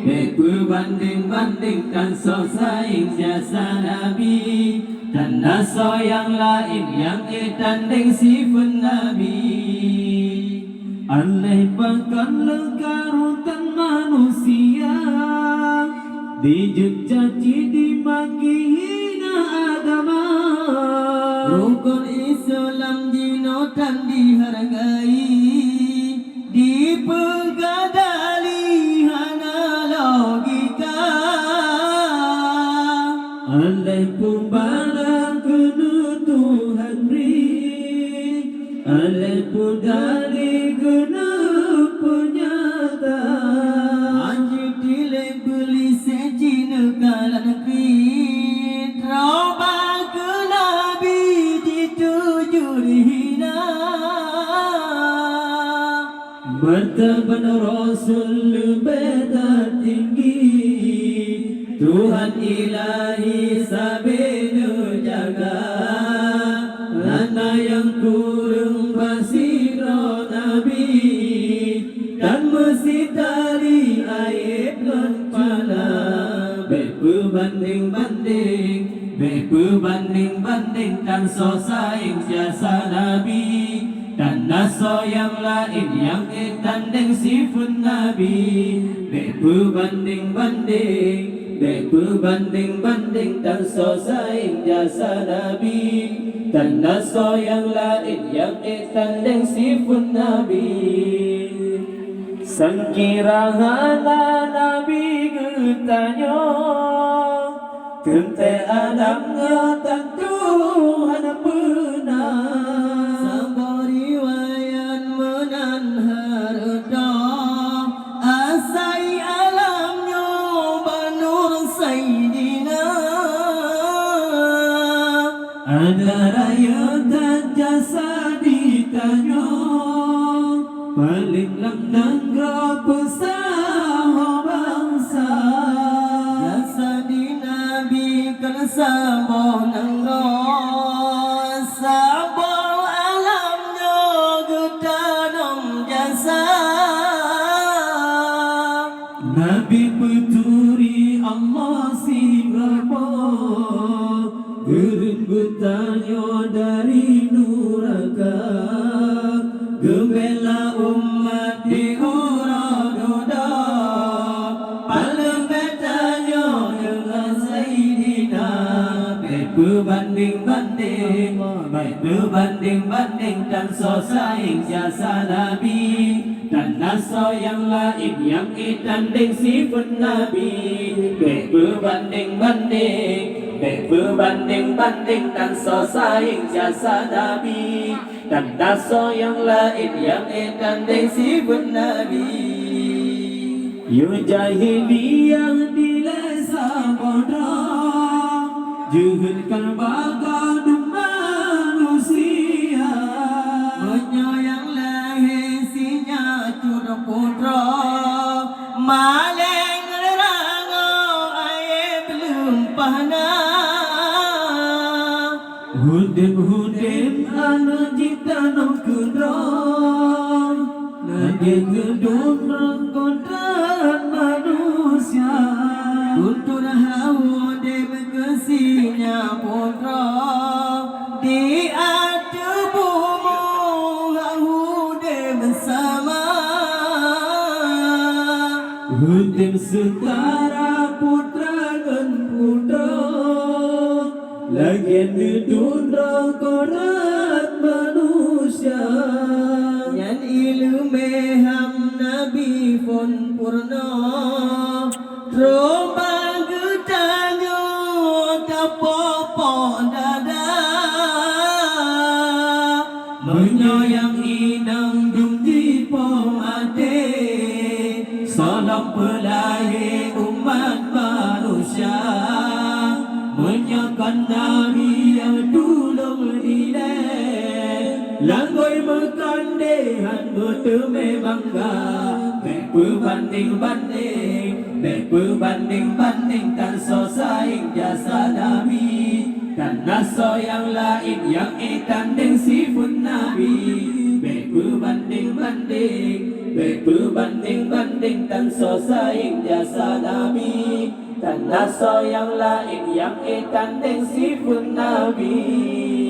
Baik berbanding-bandingkan sosai jasa Nabi dan naso yang lain yang tanding sifat Nabi. Andai bahkan lekarutan manusia dijejaki dimaki hina agama, rukun Islam dinotan dihargai dipegadali hana logika. Andai pun bala kena Tuhan beri, andai pun dari kena penyata, haji dilek beli sejina kalan negeri, terobat ke Nabi dituju dihina. Martabat Rasul lebih tinggi, Tuhan ilahi sabena jaga, mana yang kurang basirah Nabi dan mesti dari aib kepala. Baik berbanding-bandingkan sosaing jasa Nabi dan naso yang lain yang tanding sifat Nabi. Baik berbanding dan sosaing jasa Nabi dan naso yang lain yang tanding sifat Nabi. Sangkira hala Nabi getanya kente adamnya tentu hana pernah. Ada raya dan jasa ditanya, paling lang pesah bangsa. Jasa di Nabi kan sabah nangro, sabah alamnya getanam jasa. Nabi peturi Allah si berapa, gerenggutannya dari neraka, gembela umat di uradoda, paling betanya dengan Sayyidina. Baik berbanding dan sosaing jasa Nabi dan naso yang lain yang tanding sifat Nabi. Baik berbanding dan sosaing jasa Nabi dan naso yang lain yang tanding sifat Nabi. Yo jahiliyah dilesa bodoh, juhudkan bagai manusia, menyayang lahir sinya curah putra, maleng nerango air belum pahna. Hudim anu jitanam kudron, nadi gedung kontrak manusia, untuk hudim kesinya putra di atas bumi hudim bersama. Hudim setara putra dan putra, lagian didundra korat manusia. Yang ilmu ham Nabi pun purna, rombang getanyo tapopo dada, menyayang inang dumdi pomade, salam pelahir umat manusia, menyakan Nabi yang dulu dile, langgoi mekandehan berteme bangga. Baik berbanding dan sosaing jasa Nabi dan naso yang lain yang tanding sifat Nabi. Baik berbanding ditanding tan so saing jasa Nabi, dan naso yang lain yang ditanding sifat Nabi.